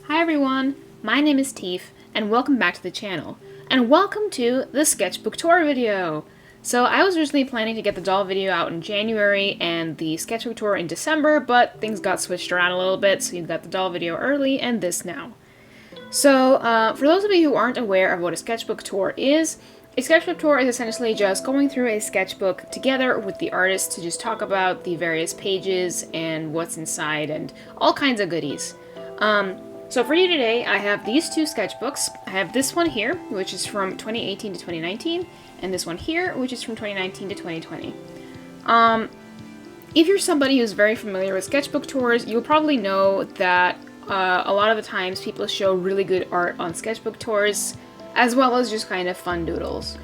Hi everyone, my name is TIEF, and welcome back to the channel. And welcome to the Sketchbook tour video! So I was originally planning to get the doll video out in January and the Sketchbook tour in December, but things got switched around a little bit, so you've got the doll video early and this now. So, for those of you who aren't aware of what a Sketchbook tour is, a sketchbook tour is essentially just going through a sketchbook together with the artist to just talk about the various pages and what's inside and all kinds of goodies. So for you today, I have these two sketchbooks. I have this one here, which is from 2018 to 2019, and this one here, which is from 2019 to 2020. If you're somebody who's very familiar with sketchbook tours, you'll probably know that a lot of the times people show really good art on sketchbook tours, as well as just kind of fun doodles.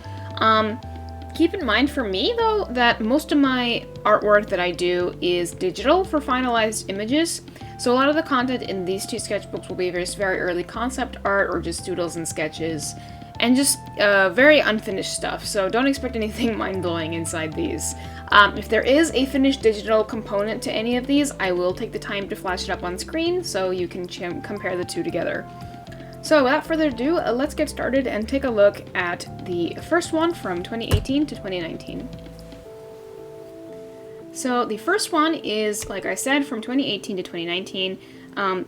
Keep in mind for me, though, that most of my artwork that I do is digital for finalized images, so a lot of the content in these two sketchbooks will be just very early concept art or just doodles and sketches, and just very unfinished stuff, so don't expect anything mind-blowing inside these. If there is a finished digital component to any of these, I will take the time to flash it up on screen so you can compare the two together. So without further ado, let's get started and take a look at the first one from 2018 to 2019. So the first one is, like I said, from 2018 to 2019.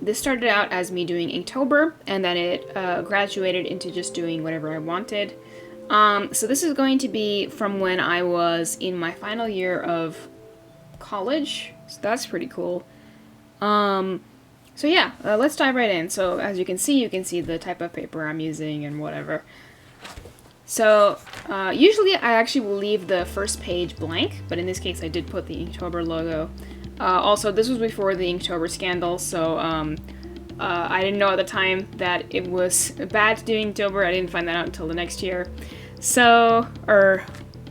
This started out as me doing Inktober, and then it graduated into just doing whatever I wanted. So this is going to be from when I was in my final year of college, so that's pretty cool. So yeah, let's dive right in. So as you can see the type of paper I'm using and whatever. So usually I actually will leave the first page blank, but in this case I did put the Inktober logo. Also, this was before the Inktober scandal, so I didn't know at the time that it was bad to do Inktober. I didn't find that out until the next year. So,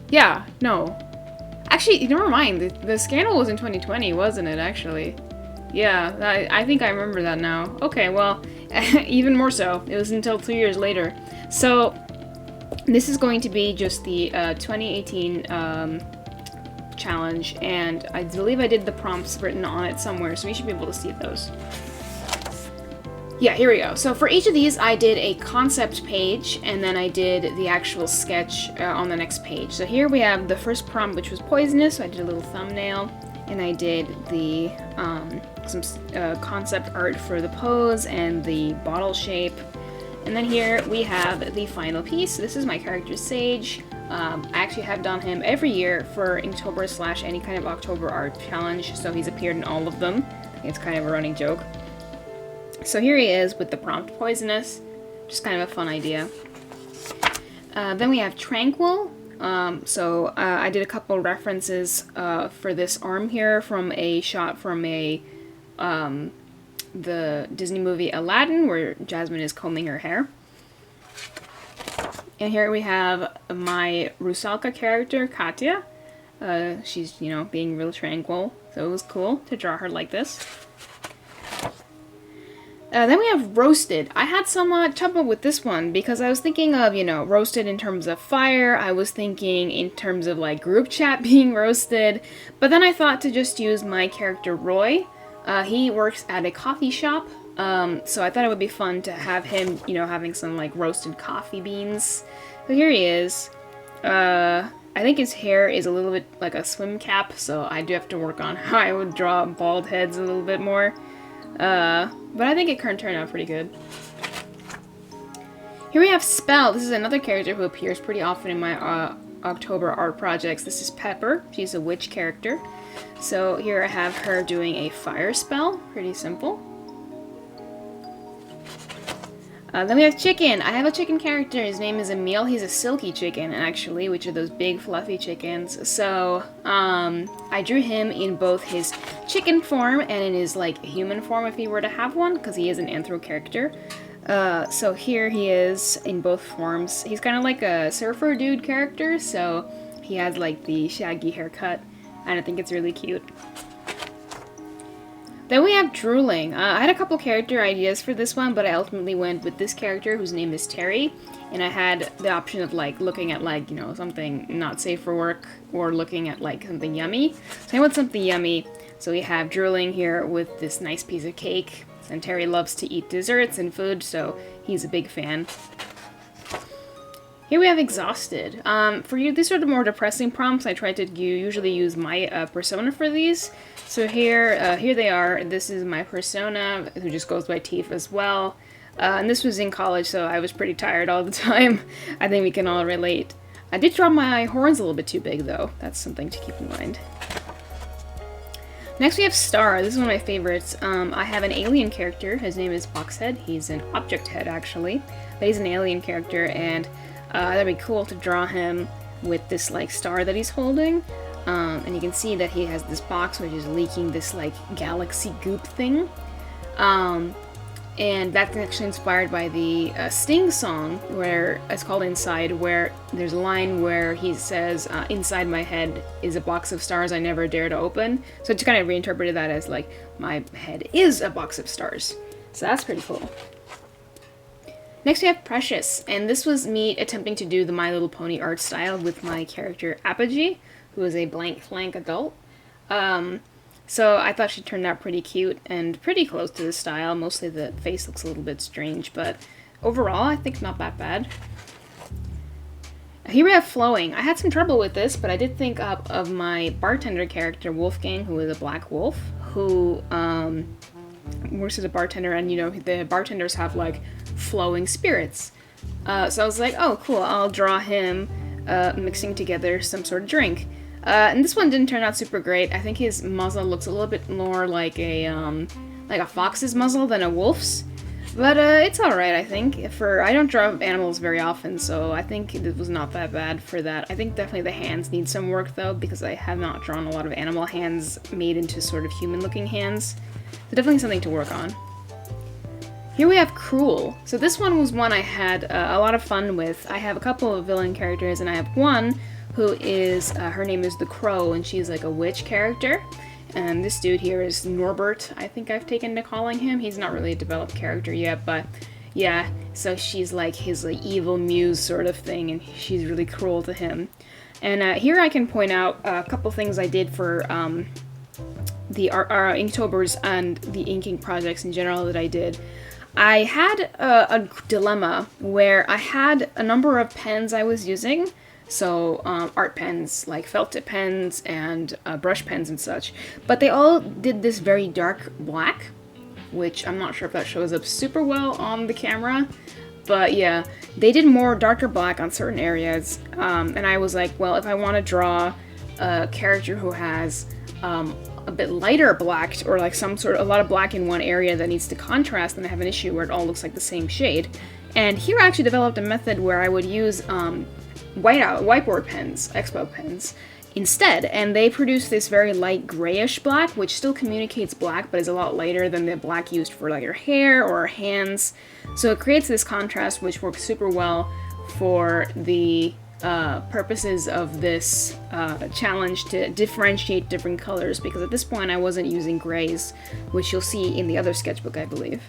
yeah, no. Actually, never mind. The scandal was in 2020, wasn't it, actually? Yeah, I think I remember that now. Okay, well, even more so. It was until 2 years later. So, this is going to be just the 2018 challenge, and I believe I did the prompts written on it somewhere, so we should be able to see those. Yeah, here we go. So for each of these, I did a concept page, and then I did the actual sketch on the next page. So here we have the first prompt, which was poisonous, so I did a little thumbnail, and I did the some concept art for the pose and the bottle shape. And then here we have the final piece. This is my character Sage. I actually have done him every year for Inktober / any kind of October art challenge, so he's appeared in all of them. It's kind of a running joke. So here he is with the prompt poisonous, just kind of a fun idea. Then we have Tranquil. I did a couple references for this arm here from a shot from the Disney movie Aladdin, where Jasmine is combing her hair. And here we have my Rusalka character, Katya. She's, being real tranquil, so it was cool to draw her like this. Then we have Roasted. I had some trouble with this one because I was thinking of, roasted in terms of fire. I was thinking in terms of, group chat being roasted. But then I thought to just use my character Roy. He works at a coffee shop, so I thought it would be fun to have him, having some, roasted coffee beans. So here he is. I think his hair is a little bit like a swim cap, so I do have to work on how I would draw bald heads a little bit more. But I think it turned out pretty good. Here we have Spell. This is another character who appears pretty often in my October art projects. This is Pepper. She's a witch character. So here I have her doing a fire spell. Pretty simple. Then we have Chicken. I have a chicken character. His name is Emil. He's a silky chicken, actually, which are those big fluffy chickens. So I drew him in both his chicken form and in his human form if he were to have one, because he is an anthro character. So here he is in both forms. He's kind of like a surfer dude character, so he has the shaggy haircut, and I think it's really cute. Then we have Drooling. I had a couple character ideas for this one, but I ultimately went with this character whose name is Terry, and I had the option of looking at something not safe for work or looking at something yummy. So I went something yummy. So we have drooling here with this nice piece of cake, and Terry loves to eat desserts and food, so he's a big fan. Here we have exhausted. For you, these are the more depressing prompts. I try to usually use my persona for these. So here they are. This is my persona, who just goes by TIEF as well. And this was in college, so I was pretty tired all the time. I think we can all relate. I did draw my horns a little bit too big, though. That's something to keep in mind. Next we have Star. This is one of my favorites. I have an alien character. His name is Boxhead. He's an object head, actually. But he's an alien character, and that'd be cool to draw him with this, like, star that he's holding. And you can see that he has this box which is leaking this, like, galaxy goop thing. And that's actually inspired by the Sting song, where it's called Inside, where there's a line where he says, inside my head is a box of stars I never dare to open. So I just kind of reinterpreted that as, like, my head is a box of stars. So that's pretty cool. Next we have Precious, and this was me attempting to do the My Little Pony art style with my character Apogee, who is a blank flank adult. So I thought she turned out pretty cute and pretty close to the style. Mostly the face looks a little bit strange, but overall I think not that bad. Here we have Flowing. I had some trouble with this, but I did think up of my bartender character Wolfgang, who is a black wolf, who works as a bartender, and you know, the bartenders have like flowing spirits. So I was like, oh cool, I'll draw him mixing together some sort of drink. And this one didn't turn out super great. I think his muzzle looks a little bit more like a fox's muzzle than a wolf's. But it's alright, I think. I don't draw animals very often, so I think it was not that bad for that. I think definitely the hands need some work, though, because I have not drawn a lot of animal hands made into sort of human-looking hands. So definitely something to work on. Here we have Cruel. So this one was one I had a lot of fun with. I have a couple of villain characters, and I have one who is, her name is the Crow, and she's like a witch character. And this dude here is Norbert, I think I've taken to calling him. He's not really a developed character yet, but yeah, so she's like his like evil muse sort of thing, and she's really cruel to him. And here I can point out a couple things I did for the Inktober's and the inking projects in general that I did. I had a dilemma where I had a number of pens I was using. So art pens, like felt tip pens and brush pens and such. But they all did this very dark black, which I'm not sure if that shows up super well on the camera. But yeah, they did more darker black on certain areas. And I was like, well, if I want to draw a character who has a bit lighter black, or like a lot of black in one area that needs to contrast, then I have an issue where it all looks like the same shade. And here I actually developed a method where I would use whiteboard pens, Expo pens, instead, and they produce this very light grayish black, which still communicates black, but is a lot lighter than the black used for like your hair or hands. So it creates this contrast, which works super well for the purposes of this challenge to differentiate different colors, because at this point I wasn't using grays, which you'll see in the other sketchbook, I believe.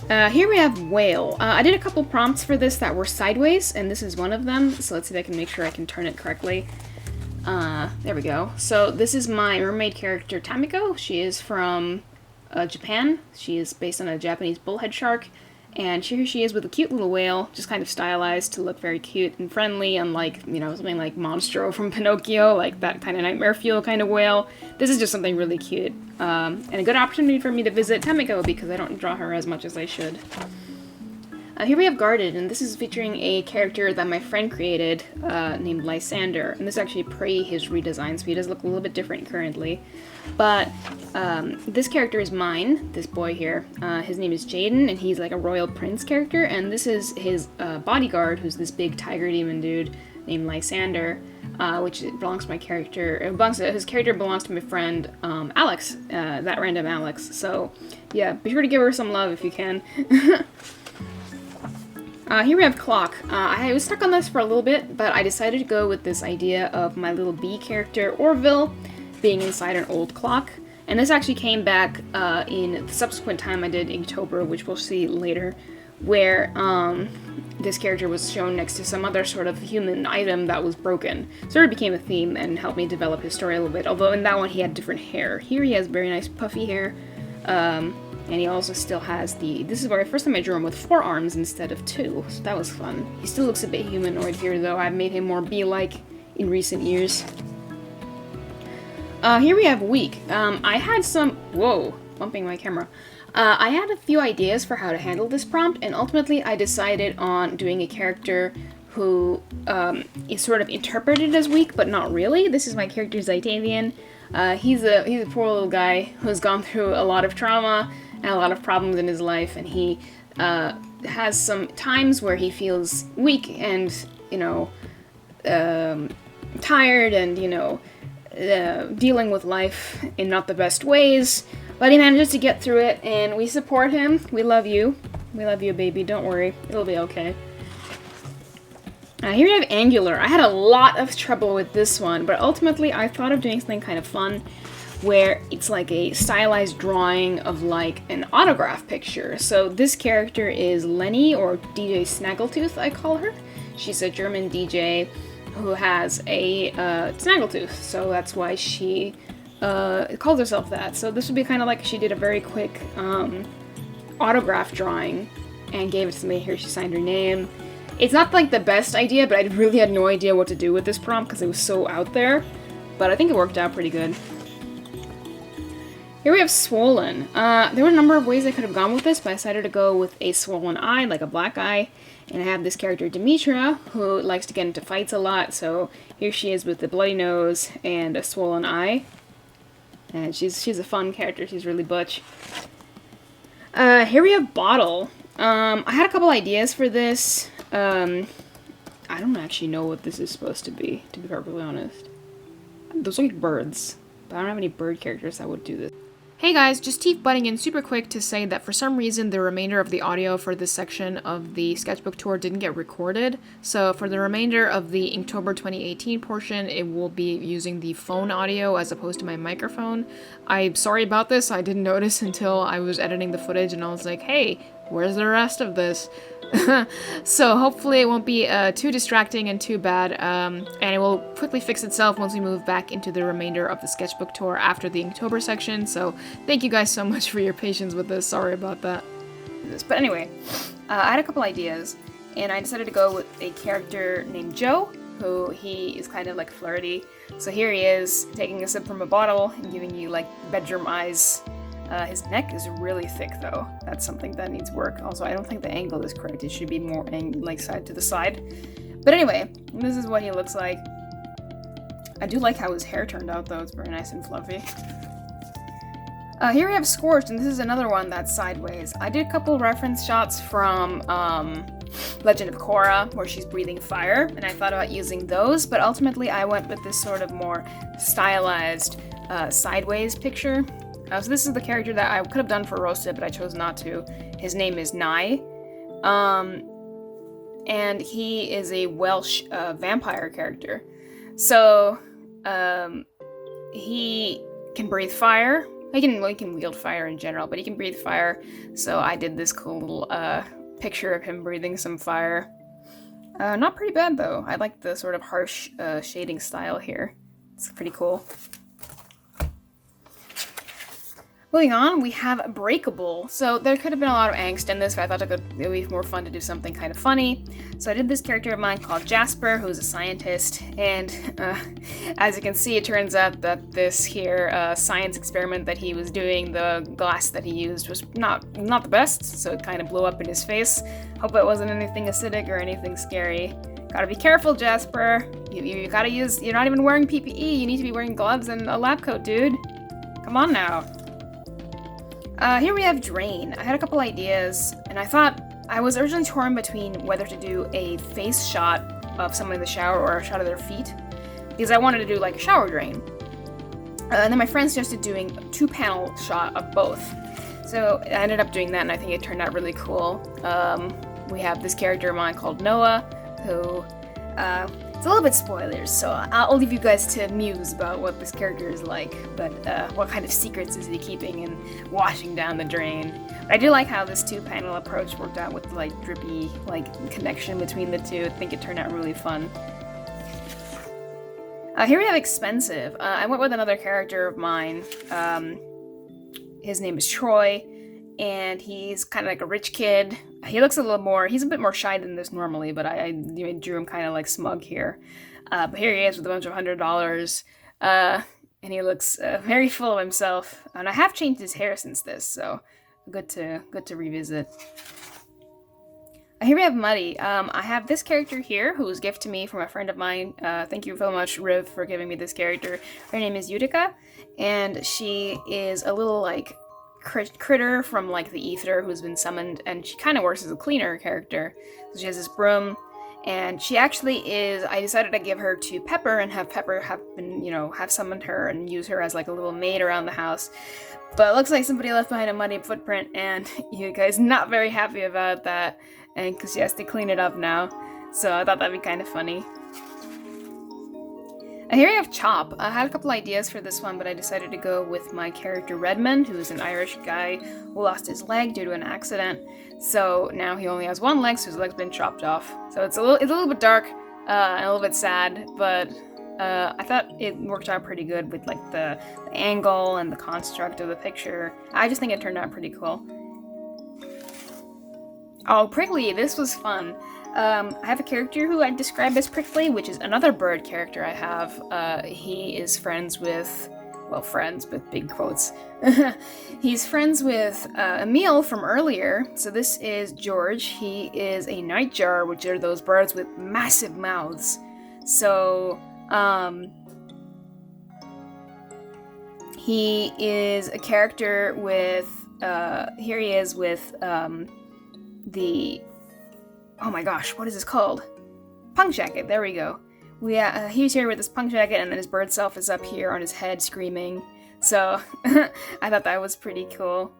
Here we have Whale. I did a couple prompts for this that were sideways, and this is one of them, so let's see if I can make sure I can turn it correctly. There we go. So this is my mermaid character Tamiko. She is from Japan. She is based on a Japanese bullhead shark, and here she is with a cute little whale, just kind of stylized to look very cute and friendly, unlike, you know, something like Monstro from Pinocchio, like that kind of Nightmare Fuel kind of whale. This is just something really cute, and a good opportunity for me to visit Tamiko, because I don't draw her as much as I should. Here we have Guarded, and this is featuring a character that my friend created named Lysander, and this is actually pre his redesign, so he does look a little bit different currently. But this character is mine, this boy here. His name is Jaden, and he's like a royal prince character, and this is his bodyguard, who's this big tiger demon dude named Lysander, which belongs to my character. His character belongs to my friend Alex, that random Alex. So yeah, be sure to give her some love if you can. Here we have Clock. I was stuck on this for a little bit, but I decided to go with this idea of my little bee character, Orville, being inside an old clock. And this actually came back in the subsequent time I did Inktober, which we'll see later, where this character was shown next to some other sort of human item that was broken. Sort of became a theme and helped me develop his story a little bit, although in that one he had different hair. Here he has very nice puffy hair, and he also still has this is where the first time I drew him with 4 arms instead of 2, so that was fun. He still looks a bit humanoid here though. I've made him more bee-like in recent years. Here we have Week. I had some... Whoa, bumping my camera. I had a few ideas for how to handle this prompt, and ultimately I decided on doing a character who is sort of interpreted as weak, but not really. This is my character Zaitavian. He's a poor little guy who's gone through a lot of trauma and a lot of problems in his life, and he has some times where he feels weak and, you know, tired and, you know, dealing with life in not the best ways. But he manages to get through it, and we support him. We love you. We love you, baby. Don't worry. It'll be okay. Here we have Angular. I had a lot of trouble with this one, but ultimately I thought of doing something kind of fun where it's like a stylized drawing of like an autograph picture. So this character is Lenny, or DJ Snaggletooth, I call her. She's a German DJ who has a snaggletooth, so that's why she calls herself that. So this would be kind of like she did a very quick autograph drawing and gave it to me. Here she signed her name. It's not like the best idea, but I really had no idea what to do with this prompt because it was so out there, but I think it worked out pretty good. Here we have Swollen. There were a number of ways I could have gone with this, but I decided to go with a swollen eye, like a black eye. And I have this character Demetra, who likes to get into fights a lot, so here she is with the bloody nose and a swollen eye. And she's a fun character, she's really butch. Here we have Bottle. I had a couple ideas for this. I don't actually know what this is supposed to be perfectly honest. Those are like birds, but I don't have any bird characters that would do this. Hey guys, just TIEF butting in super quick to say that for some reason the remainder of the audio for this section of the Sketchbook tour didn't get recorded. So for the remainder of the Inktober 2018 portion, it will be using the phone audio as opposed to my microphone. I'm sorry about this, I didn't notice until I was editing the footage and I was like, hey, where's the rest of this? So hopefully it won't be too distracting and too bad, and it will quickly fix itself once we move back into the remainder of the Sketchbook tour after the Inktober section. So thank you guys so much for your patience with this. Sorry about that. But anyway, I had a couple ideas, and I decided to go with a character named Joe, who he is kind of like flirty. So here he is taking a sip from a bottle and giving you like bedroom eyes. His neck is really thick though. That's something that needs work. Also, I don't think the angle is correct. It should be more like side to the side. But anyway, this is what he looks like. I do like how his hair turned out though. It's very nice and fluffy. Here we have Scorched, and this is another one that's sideways. I did a couple reference shots from Legend of Korra, where she's breathing fire, and I thought about using those, but ultimately I went with this sort of more stylized sideways picture. So this is the character that I could have done for Roasted, but I chose not to. His name is Nye, and he is a Welsh vampire character. So he can breathe fire. He can wield fire in general, but he can breathe fire. So I did this cool little picture of him breathing some fire. Not pretty bad though. I like the sort of harsh shading style here. It's pretty cool. Moving on, we have Breakable. So there could have been a lot of angst in this, but I thought it would be more fun to do something kind of funny. So I did this character of mine called Jasper, who's a scientist, and as you can see, it turns out that this here science experiment that he was doing, the glass that he used was not the best, so it kind of blew up in his face. Hope it wasn't anything acidic or anything scary. Gotta be careful, Jasper. You gotta use, you're not even wearing PPE, you need to be wearing gloves and a lab coat, dude. Come on now. Here we have Drain. I had a couple ideas, and I thought I was originally torn between whether to do a face shot of someone in the shower or a shot of their feet, because I wanted to do like a shower drain. And then my friend suggested doing a 2-panel shot of both. So I ended up doing that, and I think it turned out really cool. We have this character of mine called Noah, who It's a little bit spoilers, so I'll leave you guys to muse about what this character is like, but what kind of secrets is he keeping and washing down the drain. But I do like how this two-panel approach worked out with the like drippy like connection between the two. I think it turned out really fun. Here we have Expensive. I went with another character of mine. His name is Troy, and he's kind of like a rich kid. He looks a little more, he's a bit more shy than this normally, but I drew him kind of like smug here. But here he is with a bunch of $100, and he looks very full of himself. And I have changed his hair since this, so good to revisit. Here we have Muddy. I have this character here, who was gifted to me from a friend of mine. Thank you so much, Riv, for giving me this character. Her name is Utica, and she is a little like critter from like the ether who's been summoned, and she kind of works as a cleaner character. So she has this broom, and she actually is, I decided to give her to Pepper and have Pepper have summoned her and use her as like a little maid around the house. But it looks like somebody left behind a muddy footprint, and Utica is not very happy about that, and because she has to clean it up now. So I thought that'd be kind of funny. Here we have Chop. I had a couple ideas for this one, but I decided to go with my character Redmond, who's an Irish guy who lost his leg due to an accident. So now he only has one leg, so his leg's been chopped off. So it's a little bit dark and a little bit sad, but I thought it worked out pretty good with like the angle and the construct of the picture. I just think it turned out pretty cool. Oh, Prickly, this was fun. I have a character who I describe as Prickly, which is another bird character I have. He is friends with, well, friends with big quotes. He's friends with Emil from earlier. So this is George. He is a nightjar, which are those birds with massive mouths. So, he is a character with, here he is with, oh my gosh, what is this called? Punk jacket, there we go. He's here with his punk jacket, and then his bird self is up here on his head screaming. So, I thought that was pretty cool.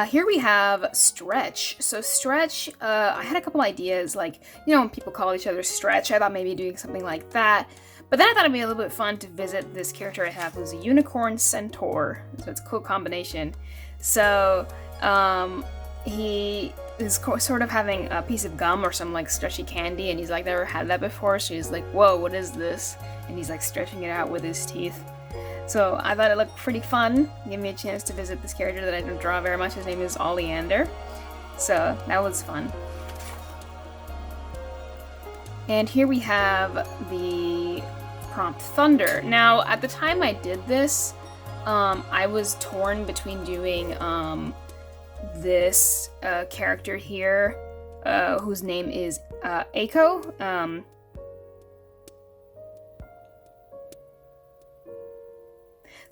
Here we have Stretch. So Stretch, I had a couple ideas, like, when people call each other Stretch, I thought maybe doing something like that. But then I thought it'd be a little bit fun to visit this character I have, who's a unicorn centaur. So it's a cool combination. So, he is sort of having a piece of gum or some like stretchy candy, and he's like never had that before, so he's like, whoa, what is this? And he's like stretching it out with his teeth. So I thought it looked pretty fun. Gave me a chance to visit this character that I don't draw very much. His name is Oleander. So that was fun. And here we have the prompt Thunder. Now, at the time I did this, I was torn between doing this character here, whose name is Aiko.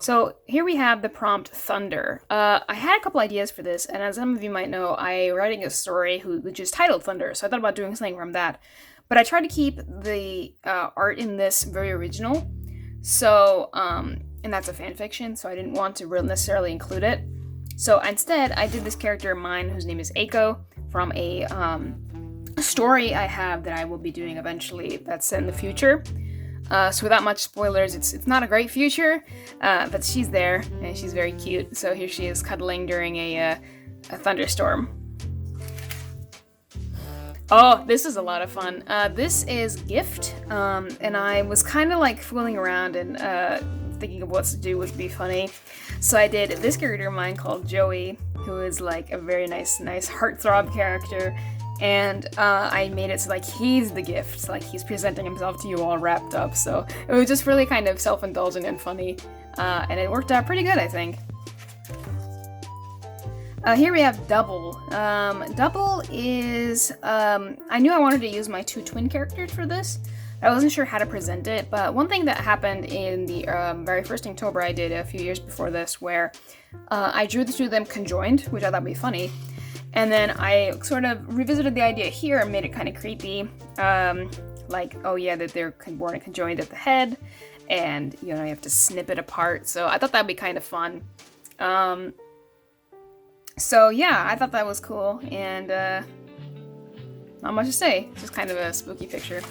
So here we have the prompt Thunder. I had a couple ideas for this, and as some of you might know, I'm writing a story which is titled Thunder, so I thought about doing something from that. But I tried to keep the art in this very original, so, and that's a fan fiction, so I didn't want to necessarily include it. So instead, I did this character of mine whose name is Aiko from a story I have that I will be doing eventually that's set in the future. So without much spoilers, it's not a great future, but she's there, and she's very cute. So here she is cuddling during a thunderstorm. Oh, this is a lot of fun. This is Gift, and I was kind of like fooling around and thinking of what to do would be funny. So I did this character of mine called Joey, who is like a very nice heartthrob character. And I made it so like he's the gift, like he's presenting himself to you all wrapped up. So it was just really kind of self-indulgent and funny, and it worked out pretty good, I think. Here we have Double. Double is, I knew I wanted to use my two twin characters for this. I wasn't sure how to present it, but one thing that happened in the very first Inktober I did a few years before this, where I drew the two of them conjoined, which I thought would be funny. And then I sort of revisited the idea here and made it kind of creepy. Like, oh yeah, that they're born and conjoined at the head, and you have to snip it apart. So I thought that'd be kind of fun. So yeah, I thought that was cool, and not much to say. It's just kind of a spooky picture.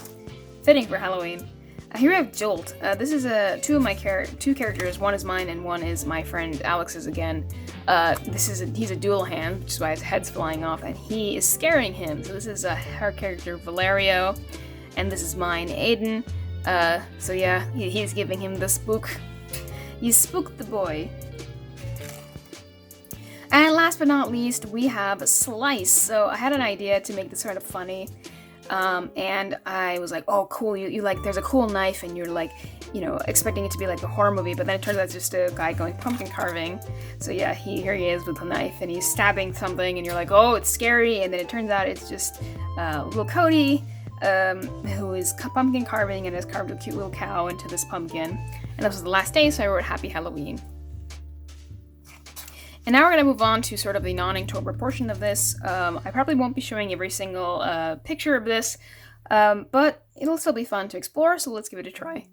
Fitting for Halloween. Here we have Jolt. This is two of my two characters. One is mine and one is my friend Alex's again. He's a dual hand, which is why his head's flying off, and he is scaring him. So this is her character Valerio, and this is mine, Aiden. So yeah, he's giving him the spook. You spooked the boy. And last but not least, we have Slice. So I had an idea to make this sort of funny. And I was like, oh, cool, you like, there's a cool knife, and you're like, you know, expecting it to be like a horror movie, but then it turns out it's just a guy going pumpkin carving. So yeah, here he is with a knife, and he's stabbing something, and you're like, oh, it's scary, and then it turns out it's just little Cody, who is pumpkin carving and has carved a cute little cow into this pumpkin. And this was the last day, so I wrote Happy Halloween. And now we're going to move on to sort of the non-Inktober portion of this. I probably won't be showing every single picture of this, but it'll still be fun to explore, so let's give it a try.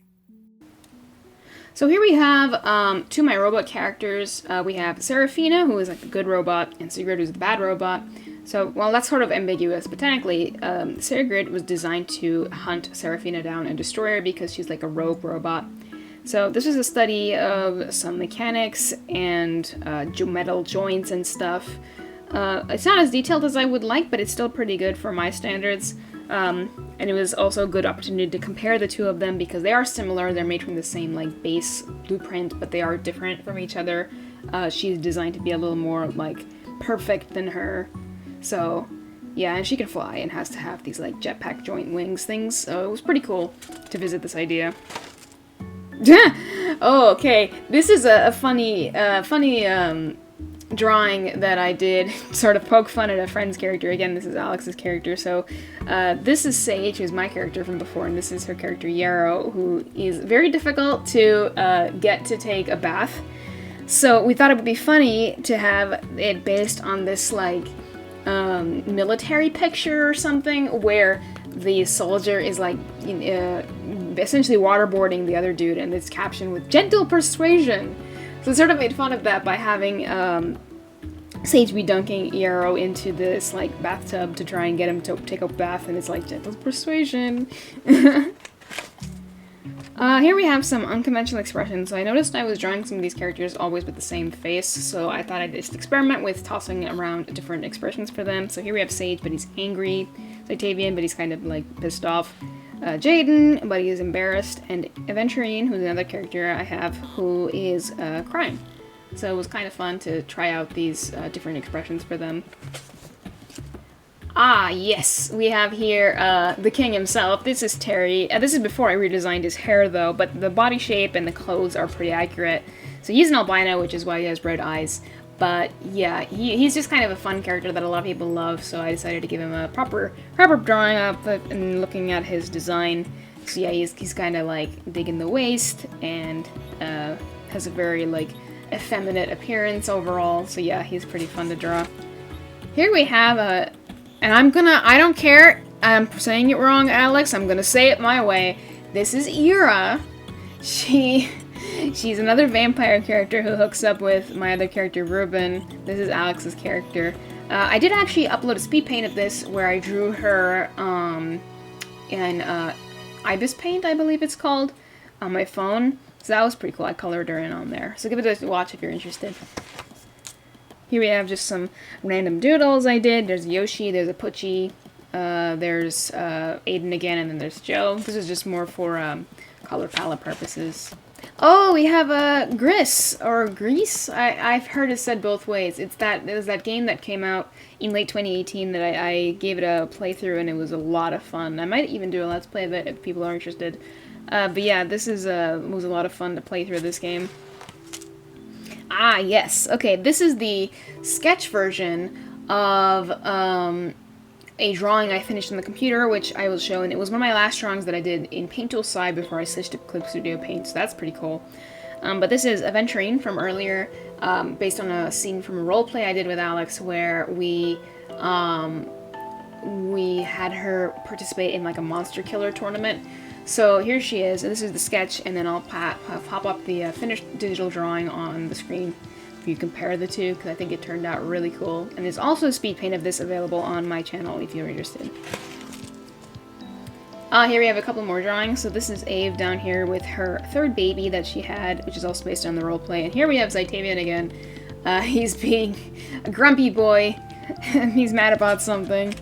So here we have two of my robot characters. We have Serafina, who is like the good robot, and Sigrid, who's the bad robot. So, well, that's sort of ambiguous, but technically, Sigrid was designed to hunt Serafina down and destroy her because she's like a rogue robot. So this is a study of some mechanics and metal joints and stuff. It's not as detailed as I would like, but it's still pretty good for my standards. And it was also a good opportunity to compare the two of them because they are similar. They're made from the same like base blueprint, but they are different from each other. She's designed to be a little more like perfect than her. So yeah, and she can fly and has to have these like jetpack joint wings things. So it was pretty cool to visit this idea. Oh, okay. This is a funny drawing that I did, sort of poke fun at a friend's character. Again, this is Alex's character. So this is Sage, who's my character from before, and this is her character Yarrow, who is very difficult to get to take a bath. So we thought it would be funny to have it based on this like military picture or something where the soldier is like essentially waterboarding the other dude, and it's captioned with gentle persuasion. So it sort of made fun of that by having Sage be dunking Yarrow into this like bathtub to try and get him to take a bath, and it's like gentle persuasion. Here we have some unconventional expressions. So I noticed I was drawing some of these characters always with the same face, so I thought I'd just experiment with tossing around different expressions for them. So here we have Sage, but he's angry. Octavian, but he's kind of like pissed off. Jaden, but he is embarrassed. And Aventurine, who's another character I have, who is crying. So it was kind of fun to try out these different expressions for them. Ah, yes, we have here the king himself. This is Terry. This is before I redesigned his hair, though, but the body shape and the clothes are pretty accurate. So he's an albino, which is why he has red eyes. But yeah, he's just kind of a fun character that a lot of people love, so I decided to give him a proper drawing up and looking at his design. So yeah, he's kind of like big in the waist and has a very like effeminate appearance overall. So yeah, he's pretty fun to draw. Here we have and I don't care, I'm saying it wrong, Alex, I'm gonna say it my way. This is Ira. She's another vampire character who hooks up with my other character, Ruben. This is Alex's character. I did actually upload a speed paint of this where I drew her in Ibis Paint, I believe it's called, on my phone. So that was pretty cool. I colored her in on there. So give it a watch if you're interested. Here we have just some random doodles I did. There's Yoshi, there's a Pucci, there's Aiden again, and then there's Joe. This is just more for color palette purposes. Oh, we have Gris, or Grease. I've heard it said both ways. It was that game that came out in late 2018 that I gave it a playthrough, and it was a lot of fun. I might even do a let's play of it if people are interested. But yeah, this was a lot of fun to play through this game. Ah, yes. Okay, this is the sketch version of a drawing I finished on the computer, which I will show, and it was one of my last drawings that I did in Paint Tool Side before I switched to Clip Studio Paint, so that's pretty cool. But this is Aventurine from earlier, based on a scene from a roleplay I did with Alex where we had her participate in like a monster killer tournament. So here she is, and this is the sketch, and then I'll pop up the finished digital drawing on the screen. if you compare the two, because I think it turned out really cool. And there's also a speed paint of this available on my channel if you're interested. Here we have a couple more drawings. So this is Ave down here with her third baby that she had, which is also based on the roleplay. And here we have Zytavian again. He's being a grumpy boy, and he's mad about something.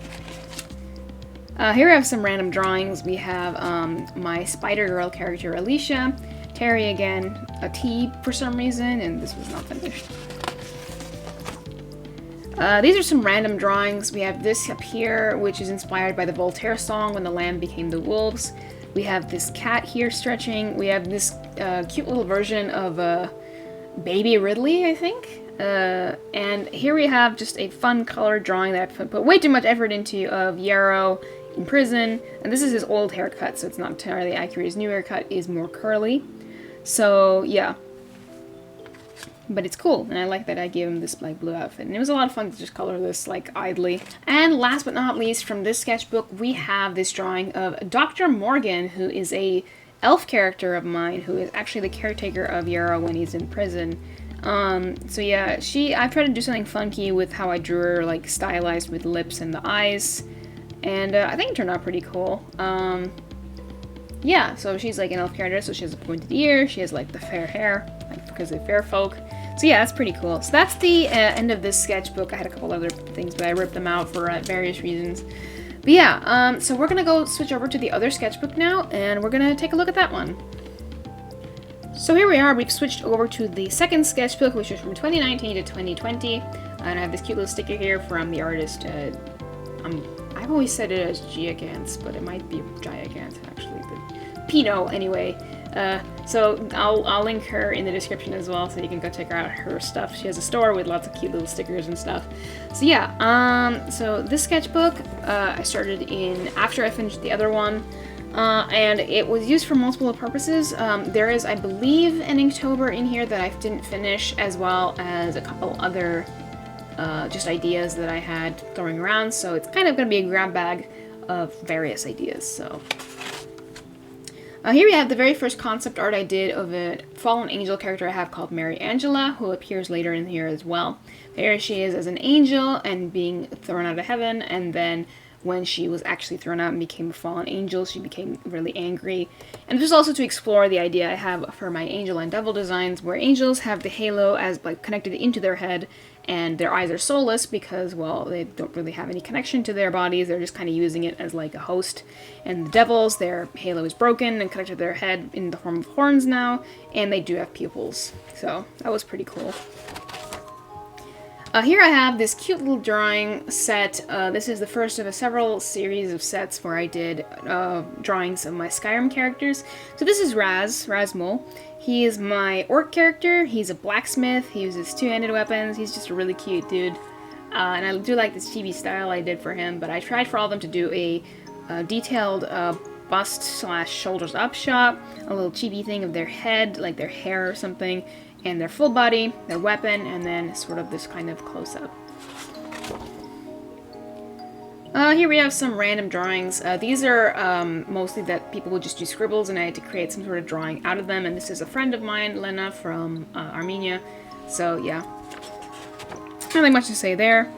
Here we have some random drawings. We have my Spider-Girl character, Alicia. Terry again, a T for some reason, and this was not finished. These are some random drawings. We have this up here, which is inspired by the Voltaire song, When the Lamb Became the Wolves. We have this cat here stretching. We have this cute little version of Baby Ridley, I think. And here we have just a fun color drawing that I put way too much effort into of Yarrow in prison. And this is his old haircut, so it's not entirely accurate. His new haircut is more curly. So, yeah. But it's cool, and I like that I gave him this like blue outfit. And it was a lot of fun to just color this like idly. And last but not least, from this sketchbook, we have this drawing of Dr. Morgan, who is a elf character of mine, who is actually the caretaker of Yarrow when he's in prison. So yeah, I've tried to do something funky with how I drew her, like stylized with lips and the eyes. And I think it turned out pretty cool. Yeah, so she's like an elf character, so she has a pointed ear, she has like the fair hair, like because they're fair folk. So yeah, that's pretty cool. So that's the end of this sketchbook. I had a couple other things, but I ripped them out for various reasons. But yeah, so we're gonna go switch over to the other sketchbook now, and we're gonna take a look at that one. So here we are, we've switched over to the second sketchbook, which is from 2019 to 2020. And I have this cute little sticker here from the artist, I've always said it as Giagant, but it might be Giagant actually, but Pinot anyway. So I'll link her in the description as well, so you can go check out her stuff. She has a store with lots of cute little stickers and stuff. So yeah, so this sketchbook I started in after I finished the other one, and it was used for multiple purposes. There is, I believe, an Inktober in here that I didn't finish, as well as a couple other just ideas that I had throwing around. So it's kind of going to be a grab bag of various ideas. So. Here we have the very first concept art I did of a fallen angel character I have called Mary Angela, who appears later in here as well. There she is as an angel and being thrown out of heaven, and then when she was actually thrown out and became a fallen angel, she became really angry. And this is also to explore the idea I have for my angel and devil designs, where angels have the halo as like connected into their head, and their eyes are soulless because, well, they don't really have any connection to their bodies. They're just kind of using it as like a host. And the devils, their halo is broken and connected to their head in the form of horns now, and they do have pupils. So that was pretty cool. Here I have this cute little drawing set. This is the first of a several series of sets where I did drawings of my Skyrim characters. So this is Razmul. He is my orc character. He's a blacksmith. He uses two-handed weapons. He's just a really cute dude. And I do like this chibi style I did for him, but I tried for all of them to do a detailed bust / shoulders up shot, a little chibi thing of their head, like their hair or something, and their full body, their weapon, and then sort of this kind of close-up. Here we have some random drawings. These are mostly that people would just do scribbles, and I had to create some sort of drawing out of them, and this is a friend of mine, Lena, from Armenia. So yeah, nothing much to say there.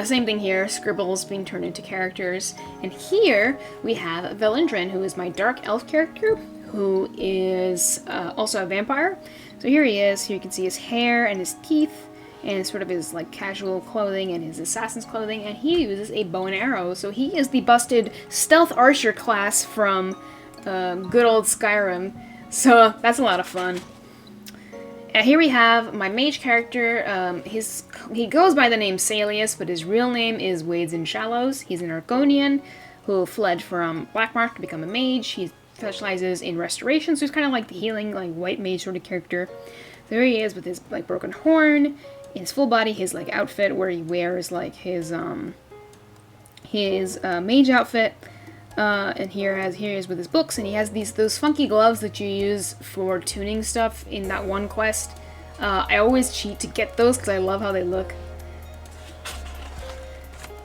Same thing here, scribbles being turned into characters. And here we have Velindrin, who is my dark elf character, who is also a vampire. So here he is. Here you can see his hair and his teeth, and sort of his like casual clothing and his assassin's clothing, and he uses a bow and arrow. So he is the busted stealth archer class from good old Skyrim. So that's a lot of fun. Here we have my mage character. He goes by the name Salius, but his real name is Wades in Shallows. He's an Argonian who fled from Blackmark to become a mage. He specializes in restoration, so he's kind of like the healing, like white mage sort of character. There he is with his like broken horn, his full body, his like outfit where he wears like his mage outfit. And here he is with his books, and he has those funky gloves that you use for tuning stuff in that one quest. I always cheat to get those because I love how they look.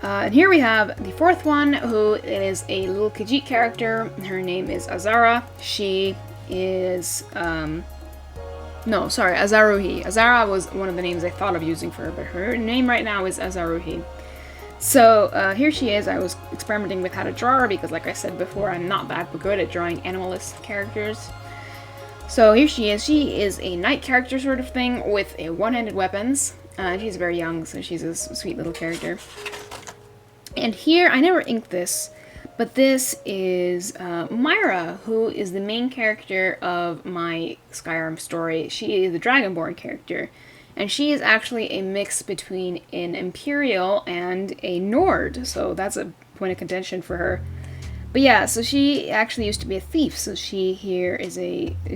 And here we have the fourth one, who is a little Khajiit character. Her name is Azara. She is No, sorry, Azaruhi. Azara was one of the names I thought of using for her, but her name right now is Azaruhi. So here she is. I was experimenting with how to draw her because, like I said before, I'm not that good at drawing animalist characters. So here she is. She is a knight character sort of thing with a one-handed weapons. She's very young, so she's a sweet little character. And here, I never inked this, but this is Myra, who is the main character of my Skyrim story. She is the Dragonborn character. And she is actually a mix between an Imperial and a Nord, so that's a point of contention for her. But yeah, so she actually used to be a thief, so she here is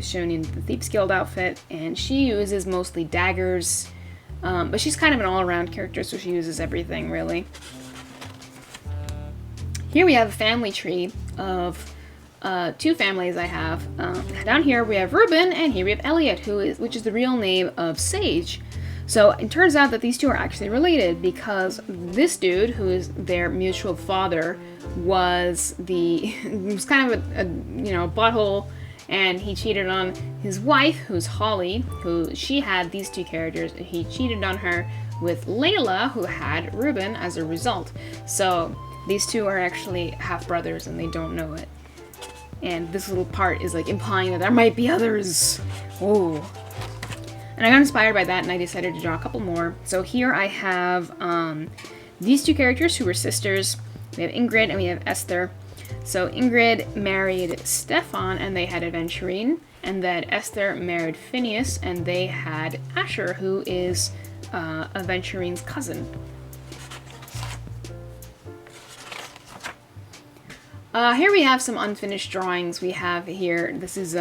shown in the Thieves Guild outfit, and she uses mostly daggers, but she's kind of an all-around character, so she uses everything, really. Here we have a family tree of two families I have. Down here we have Reuben, and here we have Elliot, which is the real name of Sage. So it turns out that these two are actually related because this dude, who is their mutual father, was kind of a butthole, and he cheated on his wife, who's Holly, who she had these two characters, and he cheated on her with Layla, who had Reuben as a result. So these two are actually half brothers, and they don't know it. And this little part is like implying that there might be others. Oh. And I got inspired by that, and I decided to draw a couple more. So here I have these two characters who were sisters. We have Ingrid and we have Esther. So Ingrid married Stefan, and they had Aventurine. And then Esther married Phineas, and they had Asher, who is Aventurine's cousin. Here we have some unfinished drawings. We have here, this is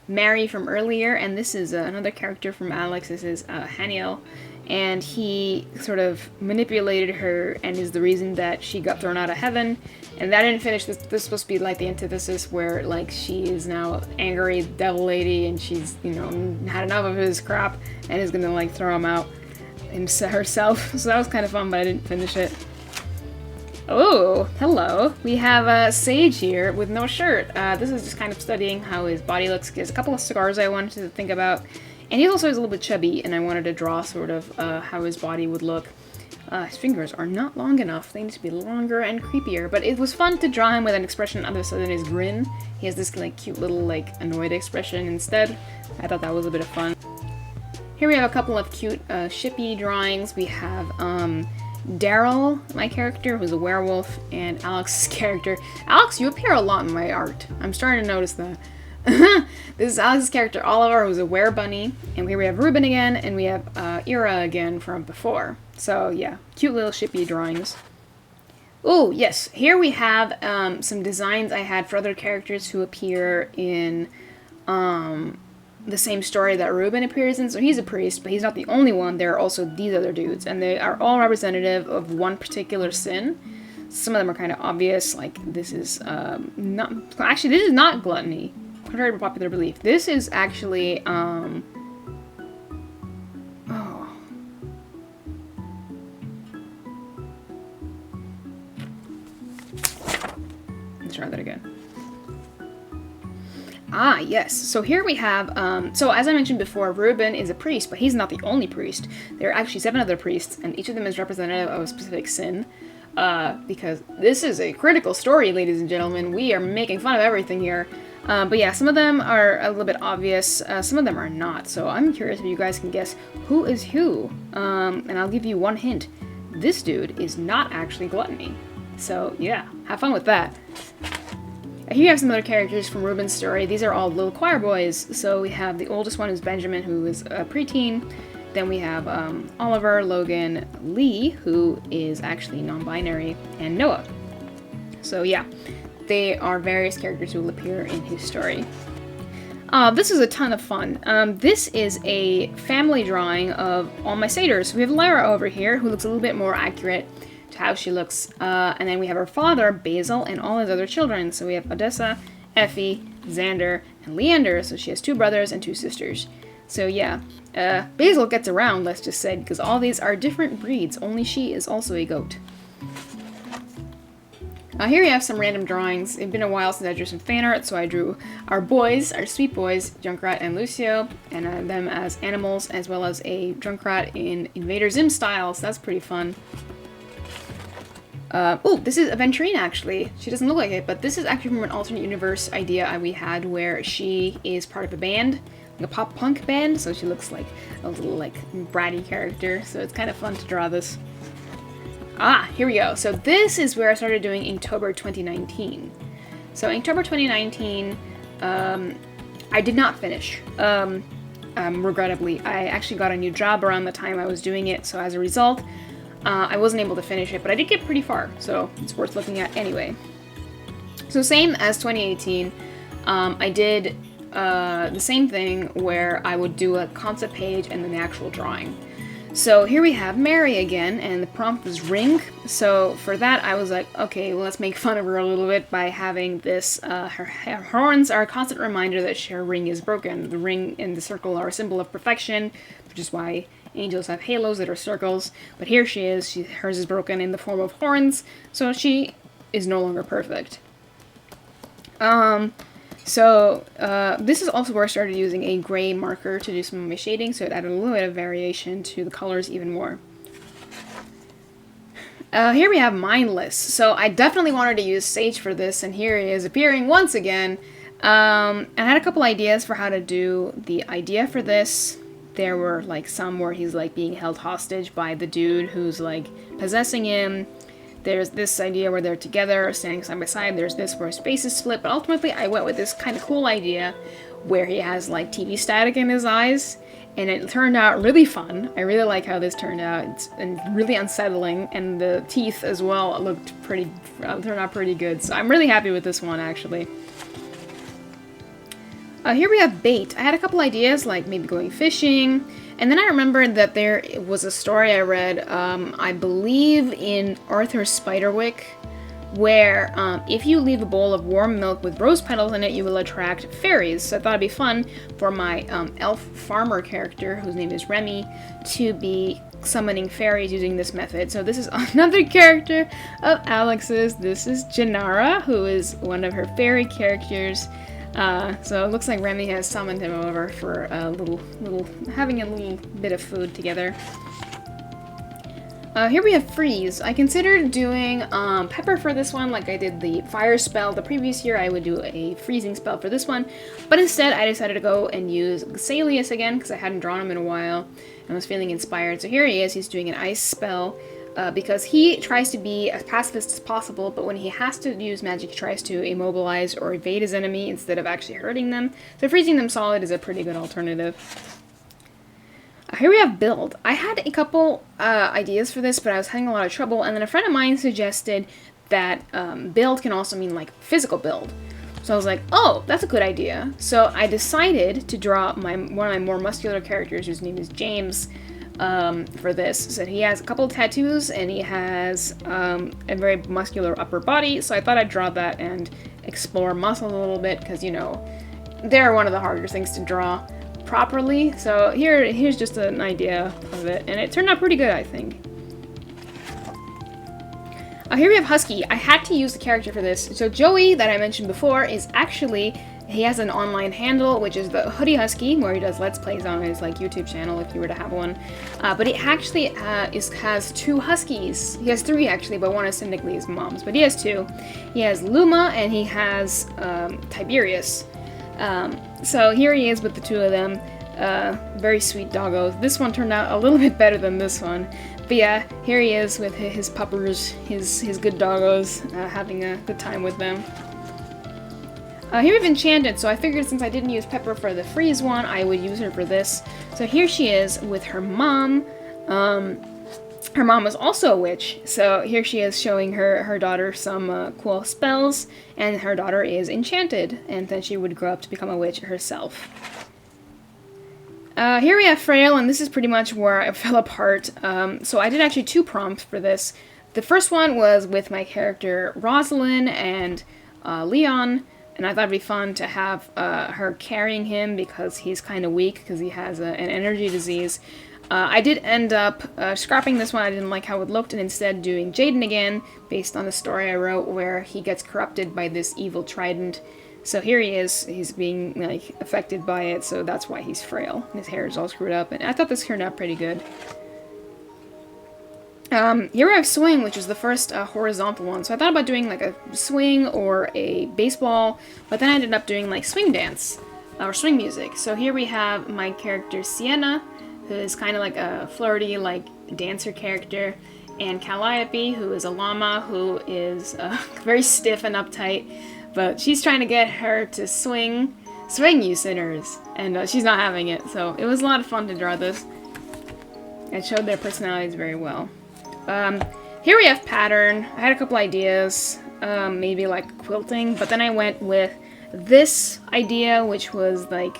Mary from earlier, and this is another character from Alex. This is Haniel, and he sort of manipulated her and is the reason that she got thrown out of heaven. And that didn't finish. This is supposed to be like the antithesis where like she is now angry devil lady and she's, had enough of his crap and is gonna like throw him out herself. So that was kind of fun, but I didn't finish it. Oh, hello. We have Sage here with no shirt. This is just kind of studying how his body looks. He has a couple of scars I wanted to think about. And he also is a little bit chubby, and I wanted to draw sort of how his body would look. His fingers are not long enough. They need to be longer and creepier. But it was fun to draw him with an expression other than his grin. He has this like cute little like annoyed expression instead. I thought that was a bit of fun. Here we have a couple of cute shippy drawings. We have Daryl, my character, who's a werewolf, and Alex's character. Alex, you appear a lot in my art. I'm starting to notice that. This is Alex's character, Oliver, who's a werebunny. And here we have Reuben again, and we have Ira again from before. So yeah, cute little shippy drawings. Oh, yes, here we have some designs I had for other characters who appear in the same story that Reuben appears in. So he's a priest, but he's not the only one. There are also these other dudes, and they are all representative of one particular sin. Some of them are kind of obvious, like this is this is not gluttony, contrary to popular belief. This is actually let's try that again. Ah, yes. So here we have, so as I mentioned before, Reuben is a priest, but he's not the only priest. There are actually 7 other priests, and each of them is representative of a specific sin. Because this is a critical story, ladies and gentlemen. We are making fun of everything here. But yeah, some of them are a little bit obvious, some of them are not. So I'm curious if you guys can guess who is who. And I'll give you one hint. This dude is not actually gluttony. So yeah, have fun with that. Here you have some other characters from Reuben's story. These are all little choir boys. So we have the oldest one, who's Benjamin, who is a preteen. Then we have Oliver, Logan, Lee, who is actually non-binary, and Noah. So yeah, they are various characters who will appear in his story. This is a ton of fun. This is a family drawing of all my satyrs. We have Lyra over here, who looks a little bit more accurate to how she looks. And then we have her father, Basil, and all his other children. So we have Odessa, Effie, Xander, and Leander. So she has 2 brothers and 2 sisters. So yeah, Basil gets around, let's just say, because all these are different breeds. Only she is also a goat. Here we have some random drawings. It's been a while since I drew some fan art, so I drew our boys, our sweet boys, Junkrat and Lucio, and them as animals, as well as a Junkrat in Invader Zim style, so that's pretty fun. Oh, this is Aventurine, actually. She doesn't look like it, but this is actually from an alternate universe idea we had where she is part of a band, like a pop-punk band, so she looks like a little, like, bratty character, so it's kind of fun to draw this. Ah, here we go. So this is where I started doing Inktober 2019. So Inktober 2019, I did not finish, regrettably. I actually got a new job around the time I was doing it, so as a result, I wasn't able to finish it, but I did get pretty far, so it's worth looking at anyway. So same as 2018, I did the same thing where I would do a concept page and then the actual drawing. So here we have Mary again, and the prompt was ring. So for that, I was like, okay, well, let's make fun of her a little bit by having this, her horns are a constant reminder that her ring is broken. The ring and the circle are a symbol of perfection, which is why angels have halos that are circles. But here she is, hers is broken in the form of horns, so she is no longer perfect. This is also where I started using a gray marker to do some of my shading, so it added a little bit of variation to the colors even more. Here we have Mindless. So I definitely wanted to use Sage for this, and here he is appearing once again. And I had a couple ideas for how to do the idea for this. There were like some where he's like being held hostage by the dude who's like possessing him. There's this idea where they're together, standing side by side. There's this where space is split. But ultimately, I went with this kind of cool idea where he has like TV static in his eyes. And it turned out really fun. I really like how this turned out. It's really unsettling. And the teeth as well turned out pretty good. So I'm really happy with this one, actually. Here we have bait. I had a couple ideas, like maybe going fishing. And then I remembered that there was a story I read, I believe in Arthur Spiderwick, where if you leave a bowl of warm milk with rose petals in it, you will attract fairies. So I thought it'd be fun for my elf farmer character, whose name is Remy, to be summoning fairies using this method. So this is another character of Alex's. This is Janara, who is one of her fairy characters. So it looks like Remy has summoned him over for a having a little bit of food together. Here we have Freeze. I considered doing Pepper for this one, like I did the fire spell the previous year. I would do a freezing spell for this one, but instead I decided to go and use Xalius again because I hadn't drawn him in a while and was feeling inspired. So here he is. He's doing an ice spell. Because he tries to be as pacifist as possible, but when he has to use magic, he tries to immobilize or evade his enemy instead of actually hurting them. So freezing them solid is a pretty good alternative. Here we have build. I had a couple ideas for this, but I was having a lot of trouble, and then a friend of mine suggested that build can also mean like physical build. So I was like, oh, that's a good idea. So I decided to draw one of my more muscular characters, whose name is James, for this. So he has a couple of tattoos and he has a very muscular upper body, so I thought I'd draw that and explore muscles a little bit because, you know, they're one of the harder things to draw properly. So here's just an idea of it, and it turned out pretty good, I think. Here we have Husky. I had to use the character for this. So Joey, that I mentioned before, is actually... He has an online handle, which is the Hoodie Husky, where he does Let's Plays on his like YouTube channel, if you were to have one. But he actually has two Huskies. He has three, actually, but one is technically his mom's. But he has two. He has Luma, and he has Tiberius. So here he is with the two of them. Very sweet doggos. This one turned out a little bit better than this one. But yeah, here he is with his puppers, his good doggos, having a good time with them. Here we have Enchanted, so I figured since I didn't use Pepper for the freeze one, I would use her for this. So here she is with her mom. Her mom was also a witch, so here she is showing her daughter some cool spells, and her daughter is enchanted, and then she would grow up to become a witch herself. Here we have Frail, and this is pretty much where I fell apart. So I did actually two prompts for this. The first one was with my character Rosalind and Leon, and I thought it'd be fun to have her carrying him because he's kind of weak because he has an energy disease. I did end up scrapping this one. I didn't like how it looked, and instead doing Jaden again, based on the story I wrote where he gets corrupted by this evil trident. So here he is, he's being like affected by it, so that's why he's frail. His hair is all screwed up, and I thought this turned out pretty good. Here I have swing, which is the first horizontal one. So I thought about doing like a swing or a baseball, but then I ended up doing like swing dance or swing music. So here we have my character Sienna, who is kind of like a flirty like dancer character, and Calliope, who is a llama who is very stiff and uptight, but she's trying to get her to swing, you sinners, and she's not having it. So it was a lot of fun to draw this. It showed their personalities very well. Here we have pattern. I had a couple ideas, maybe like quilting, but then I went with this idea, which was like,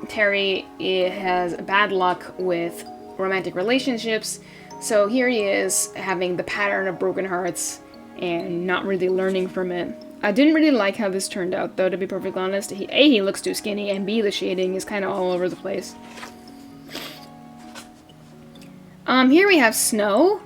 Terry has bad luck with romantic relationships, so here he is having the pattern of broken hearts and not really learning from it. I didn't really like how this turned out, though, to be perfectly honest. A, he looks too skinny, and B, the shading is kind of all over the place. Here we have snow.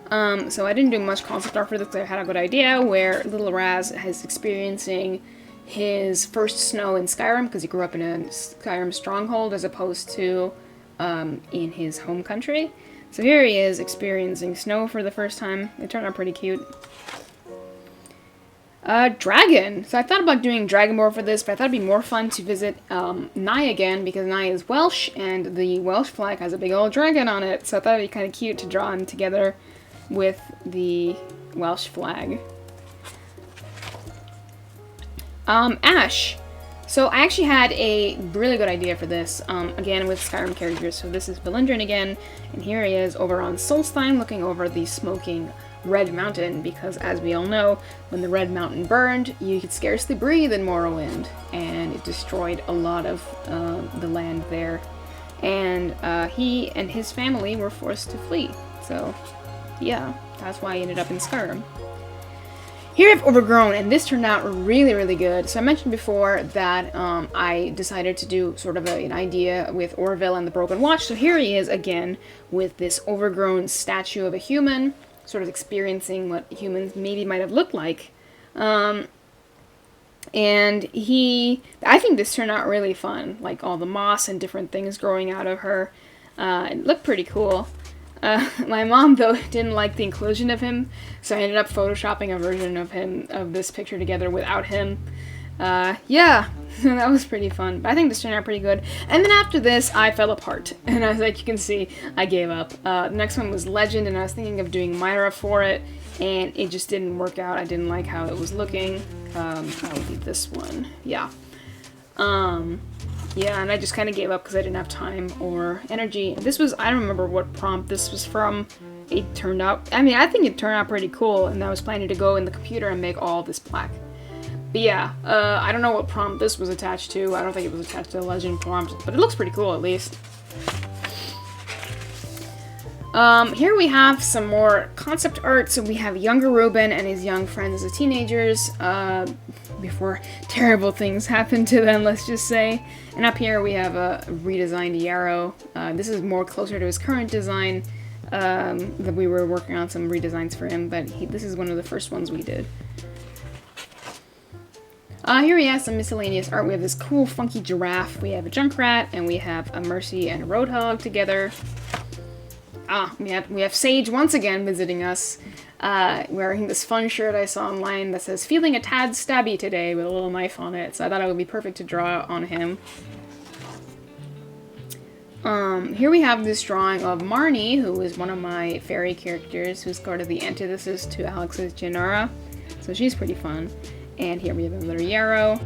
So I didn't do much concept art for this, because I had a good idea where little Raz is experiencing his first snow in Skyrim, because he grew up in a Skyrim stronghold as opposed to in his home country. So here he is experiencing snow for the first time. It turned out pretty cute. Dragon. So I thought about doing Dragonborn for this, but I thought it'd be more fun to visit Nye again, because Nye is Welsh, and the Welsh flag has a big old dragon on it. So I thought it'd be kind of cute to draw him together with the Welsh flag. Ash. So I actually had a really good idea for this, again with Skyrim characters. So this is Belindrin again, and here he is over on Solstein looking over the smoking Red Mountain, because as we all know, when the Red Mountain burned, you could scarcely breathe in Morrowind, and it destroyed a lot of the land there. And he and his family were forced to flee. So yeah, that's why he ended up in Skyrim. Here I've Overgrown, and this turned out really, really good. So I mentioned before that I decided to do sort of an idea with Orville and the Broken Watch. So here he is again with this overgrown statue of a human, sort of experiencing what humans maybe might have looked like. And I think this turned out really fun, like all the moss and different things growing out of her. It looked pretty cool. My mom, though, didn't like the inclusion of him, so I ended up photoshopping a version of him, of this picture together without him. Yeah, that was pretty fun. But I think this turned out pretty good. And then after this, I fell apart. And as like you can see, I gave up. The next one was Legend, and I was thinking of doing Myra for it, and it just didn't work out. I didn't like how it was looking. That would be this one. Yeah. Yeah, and I just kind of gave up because I didn't have time or energy. This was, I don't remember what prompt this was from. It turned out, I mean, I think it turned out pretty cool, and I was planning to go in the computer and make all this black. But yeah, I don't know what prompt this was attached to. I don't think it was attached to the Legend prompt, but it looks pretty cool at least. Here we have some more concept art. So we have younger Ruben and his young friends as teenagers, before terrible things happen to them, let's just say. And up here we have a redesigned Yarrow. This is more closer to his current design, that we were working on some redesigns for him, but this is one of the first ones we did. Here we have some miscellaneous art. We have this cool funky giraffe, we have a Junkrat, and we have a Mercy and a Roadhog together. We have Sage once again visiting us, wearing this fun shirt I saw online that says, "Feeling a tad stabby today," with a little knife on it, so I thought it would be perfect to draw on him. Here we have this drawing of Marnie, who is one of my fairy characters, who's sort of the antithesis to Alex's Gennara, so she's pretty fun. And here we have another Yarrow.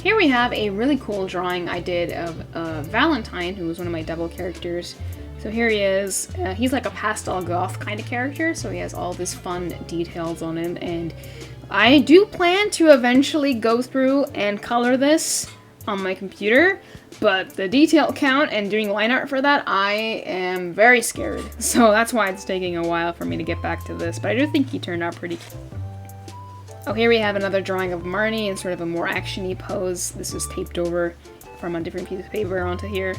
Here we have a really cool drawing I did of Valentine, who was one of my double characters. So here he is. He's like a pastel goth kind of character, so he has all this fun details on him, and I do plan to eventually go through and color this on my computer, but the detail count and doing line art for that, I am very scared. So that's why it's taking a while for me to get back to this, but I do think he turned out pretty. Oh, here we have another drawing of Marnie in sort of a more action-y pose. This is taped over from a different piece of paper onto here.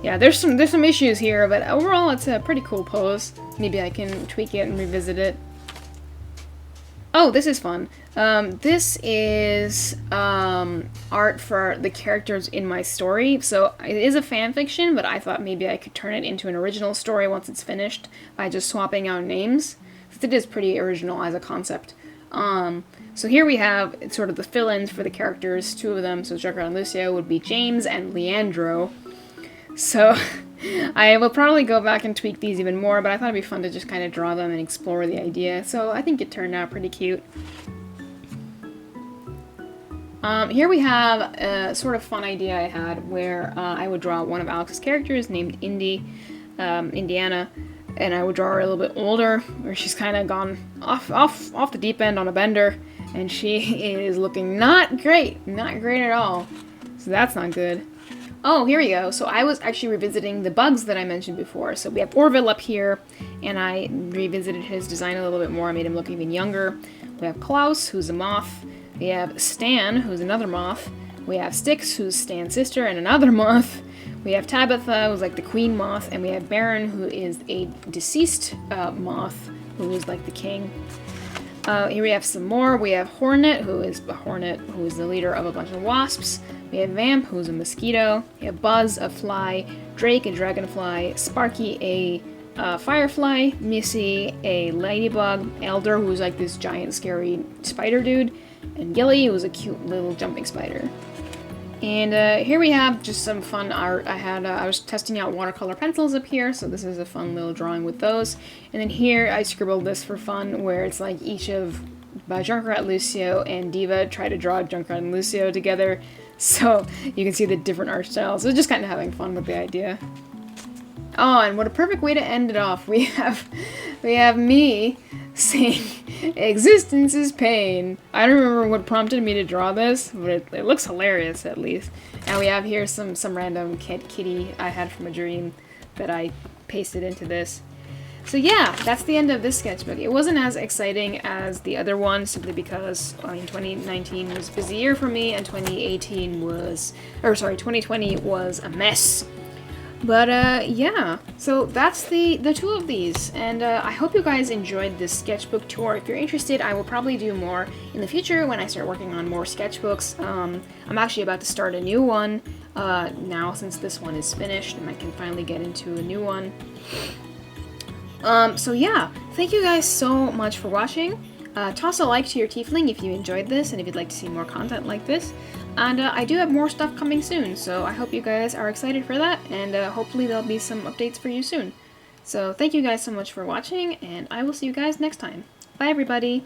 Yeah, there's some issues here, but overall it's a pretty cool pose. Maybe I can tweak it and revisit it. Oh, this is fun. This is art for the characters in my story. So it is a fan fiction, but I thought maybe I could turn it into an original story once it's finished by just swapping out names. Since it is pretty original as a concept. So here we have sort of the fill-ins for the characters, two of them. So Junkrat and Lucio would be James and Leandro. So I will probably go back and tweak these even more, but I thought it'd be fun to just kind of draw them and explore the idea. So I think it turned out pretty cute. Here we have a sort of fun idea I had where I would draw one of Alex's characters named Indiana, and I would draw her a little bit older, where she's kind of gone off the deep end on a bender, and she is looking not great at all. So that's not good. Oh, here we go. So I was actually revisiting the bugs that I mentioned before. So we have Orville up here, and I revisited his design a little bit more. I made him look even younger. We have Klaus, who's a moth. We have Stan, who's another moth. We have Styx, who's Stan's sister and another moth. We have Tabitha, who's like the queen moth. And we have Baron, who is a deceased moth, who is like the king. Here we have some more. We have Hornet, who is the leader of a bunch of wasps. We have Vamp, who's a mosquito. We have Buzz, a fly. Drake, a dragonfly. Sparky, a firefly. Missy, a ladybug. Elder, who's like this giant scary spider dude. And Gilly, who's a cute little jumping spider. And here we have just some fun art. I was testing out watercolor pencils up here, so this is a fun little drawing with those. And then here I scribbled this for fun, where it's like each of Junkrat, Lucio, and Diva try to draw Junkrat and Lucio together, so you can see the different art styles. So just kind of having fun with the idea. Oh, and what a perfect way to end it off. We have me saying, "Existence is pain." I don't remember what prompted me to draw this, but it looks hilarious at least. And we have here some random kitty I had from a dream that I pasted into this. So yeah, that's the end of this sketchbook. It wasn't as exciting as the other one, simply because, I mean, 2019 was a busy year for me, and 2020 was a mess. But yeah, so that's the two of these, and I hope you guys enjoyed this sketchbook tour. If you're interested, I will probably do more in the future when I start working on more sketchbooks. I'm actually about to start a new one now, since this one is finished, and I can finally get into a new one. So yeah, thank you guys so much for watching. Toss a like to your tiefling if you enjoyed this, and if you'd like to see more content like this. And I do have more stuff coming soon, so I hope you guys are excited for that, and hopefully there'll be some updates for you soon. So thank you guys so much for watching, and I will see you guys next time. Bye everybody!